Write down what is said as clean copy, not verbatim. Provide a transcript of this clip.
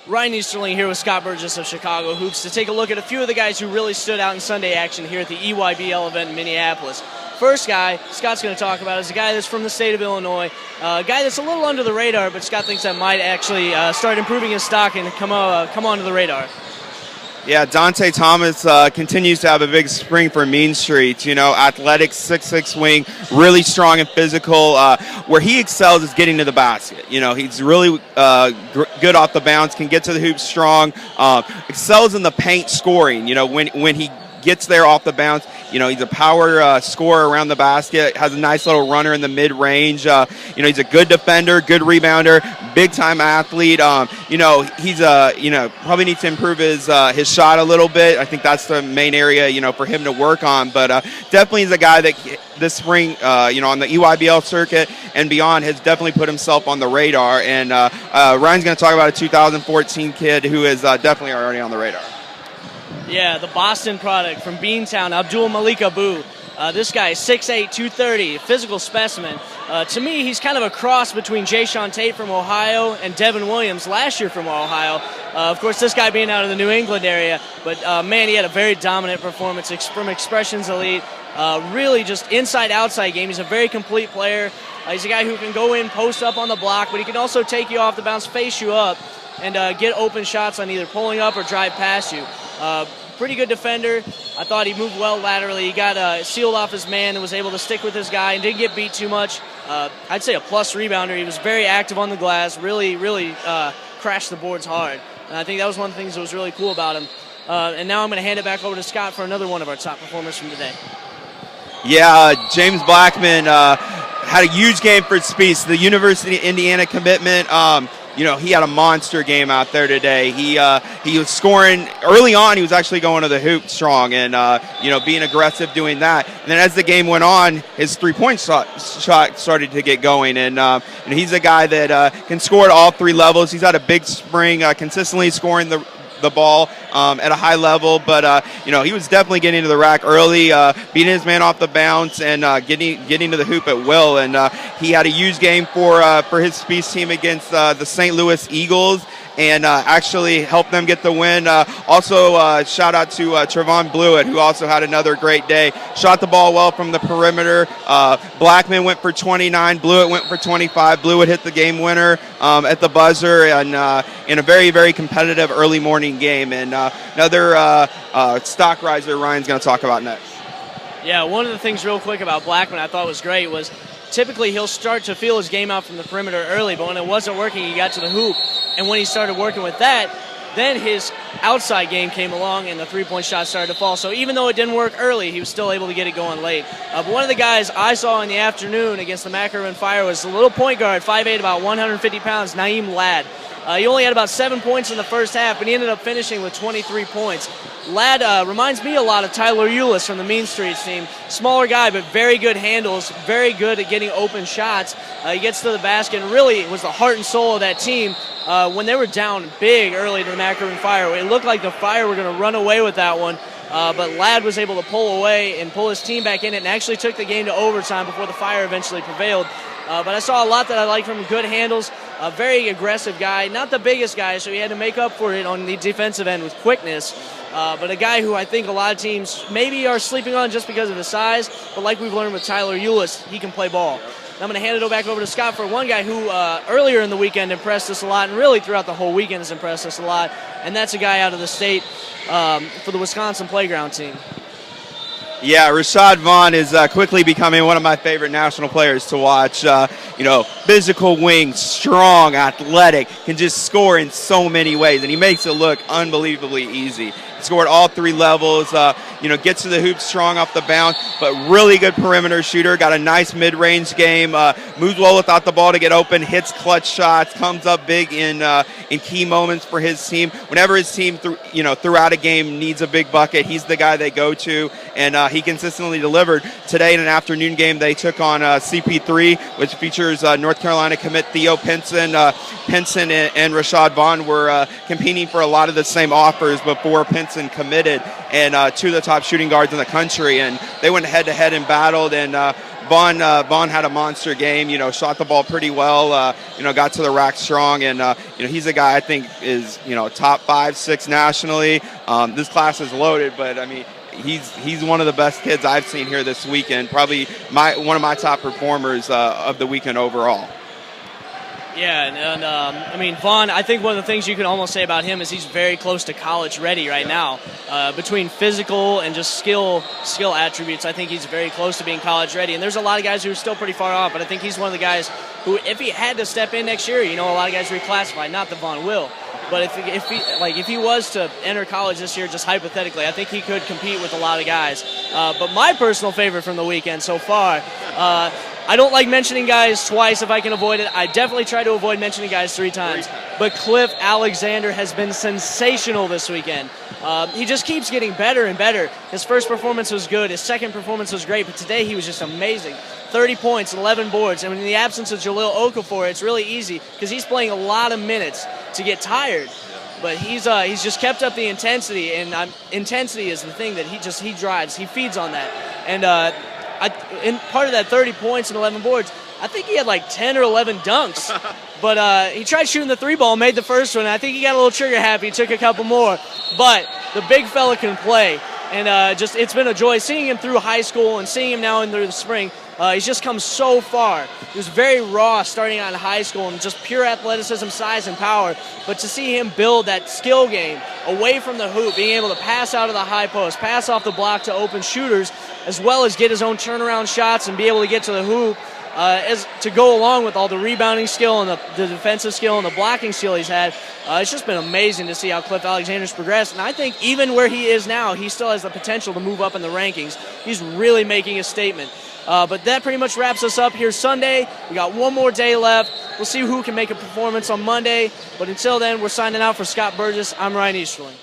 Ryan Easterling here with Scott Burgess of Chicago Hoops to take a look at a few of the guys who really stood out in Sunday action here at the EYBL event in Minneapolis. First guy Scott's going to talk about is a guy that's from the state of Illinois, a guy that's a little under the radar, but Scott thinks that might actually start improving his stock and come onto the radar. Yeah, Dante Thomas continues to have a big spring for Mean Streets. You know, athletic, 6'6" wing, really strong and physical. Where he excels is getting to the basket. You know, he's really good off the bounce, can get to the hoop strong, excels in the paint scoring. You know, when he gets there off the bounce, you know, he's a power scorer around the basket, has a nice little runner in the mid-range. You know, he's a good defender, good rebounder, big-time athlete. You know, he's probably needs to improve his shot a little bit. I think that's the main area, you know, for him to work on. But definitely is a guy that this spring, you know, on the EYBL circuit and beyond has definitely put himself on the radar. And Ryan's going to talk about a 2014 kid who is definitely already on the radar. Yeah, the Boston product from Beantown, Abdul Malik Abu. This guy is 6'8", 230, physical specimen. To me, he's kind of a cross between Jayshawn Tate from Ohio and Devin Williams last year from Ohio. Of course, this guy being out of the New England area, but man, he had a very dominant performance from Expressions Elite. Really just inside-outside game. He's a very complete player. He's a guy who can go in, post up on the block, but he can also take you off the bounce, face you up, and get open shots on either pulling up or drive past you. Pretty good defender. I thought he moved well laterally. He got sealed off his man and was able to stick with his guy and didn't get beat too much. I'd say a plus rebounder. He was very active on the glass, really crashed the boards hard. And I think that was one of the things that was really cool about him. And now I'm going to hand it back over to Scott for another one of our top performers from today. Yeah, James Blackman had a huge game for Spieth, the University of Indiana commitment. You know, he had a monster game out there today. He was scoring early on. He was actually going to the hoop strong and, you know, being aggressive doing that. And then as the game went on, his three-point shot started to get going. And he's a guy that can score at all three levels. He's had a big spring, consistently scoring the ball at a high level, but you know, he was definitely getting to the rack early, beating his man off the bounce and getting to the hoop at will. And he had a huge game for his Spieth team against the St. Louis Eagles, and actually helped them get the win. Also, shout out to Trevon Blewett, who also had another great day. Shot the ball well from the perimeter. Blackman went for 29. Blewett went for 25. Blewett hit the game winner at the buzzer, and in a very, very competitive early morning game. And another stock riser Ryan's going to talk about next. Yeah, one of the things real quick about Blackman I thought was great was typically he'll start to feel his game out from the perimeter early, but when it wasn't working, he got to the hoop. And when he started working with that, then his outside game came along and the three-point shot started to fall. So even though it didn't work early, he was still able to get it going late. But one of the guys I saw in the afternoon against the Macaron Fire was a little point guard, 5'8", about 150 pounds, Naeem Ladd. He only had about 7 points in the first half, but he ended up finishing with 23 points. Ladd reminds me a lot of Tyler Eulis from the Mean Streets team. Smaller guy, but very good handles, very good at getting open shots. He gets to the basket and really was the heart and soul of that team. When they were down big early to the Macaron Fire, it looked like the Fire were going to run away with that one. But Ladd was able to pull away and pull his team back in it and actually took the game to overtime before the Fire eventually prevailed. But I saw a lot that I liked from him. Good handles, a very aggressive guy, not the biggest guy, so he had to make up for it on the defensive end with quickness. But a guy who I think a lot of teams maybe are sleeping on just because of his size, but like we've learned with Tyler Eulis, he can play ball. I'm going to hand it back over to Scott for one guy who earlier in the weekend impressed us a lot, and really throughout the whole weekend has impressed us a lot, and that's a guy out of the state for the Wisconsin Playground team. Yeah, Rashad Vaughn is quickly becoming one of my favorite national players to watch. You know, physical wing, strong, athletic, can just score in so many ways, and he makes it look unbelievably easy. Scored all three levels, you know, gets to the hoop strong off the bounce, but really good perimeter shooter, got a nice mid-range game, moves well without the ball to get open, hits clutch shots, comes up big in key moments for his team. Whenever his team, throughout a game needs a big bucket, he's the guy they go to, and he consistently delivered. Today in an afternoon game, they took on CP3, which features North Carolina commit Theo Pinson. Pinson and Rashad Vaughn were competing for a lot of the same offers before Pinson committed, and two of the top shooting guards in the country, and they went head-to-head and battled, and Vaughn had a monster game. Shot the ball pretty well. Got to the rack strong, and he's a guy I think is top 5, 6 nationally. This class is loaded, but I mean, he's one of the best kids I've seen here this weekend. Probably one of my top performers of the weekend overall. Yeah, and I mean, Vaughn, I think one of the things you can almost say about him is he's very close to college ready right now. Between physical and just skill attributes, I think he's very close to being college ready. And there's a lot of guys who are still pretty far off, but I think he's one of the guys who, if he had to step in next year, a lot of guys reclassify, not that Vaughn will. But if he was to enter college this year, just hypothetically, I think he could compete with a lot of guys. But my personal favorite from the weekend so far, I don't like mentioning guys twice if I can avoid it. I definitely try to avoid mentioning guys 3 times. But Cliff Alexander has been sensational this weekend. He just keeps getting better and better. His first performance was good. His second performance was great. But today he was just amazing. 30 points and 11 boards. And in the absence of Jalil Okafor, it's really easy because he's playing a lot of minutes to get tired. But he's just kept up the intensity, and intensity is the thing that he drives. He feeds on that. And in part of that 30 points and 11 boards, I think he had like 10 or 11 dunks. But he tried shooting the 3-ball, made the first one. I think he got a little trigger happy, took a couple more. But the big fella can play. And it's been a joy seeing him through high school and seeing him now in the spring. He's just come so far. He was very raw starting out in high school and just pure athleticism, size, and power. But to see him build that skill game away from the hoop, being able to pass out of the high post, pass off the block to open shooters, as well as get his own turnaround shots and be able to get to the hoop, as to go along with all the rebounding skill and the defensive skill and the blocking skill he's had. It's just been amazing to see how Cliff Alexander's progressed. And I think even where he is now, he still has the potential to move up in the rankings. He's really making a statement. But that pretty much wraps us up here Sunday. We got one more day left. We'll see who can make a performance on Monday. But until then, we're signing out for Scott Burgess. I'm Ryan Easterling.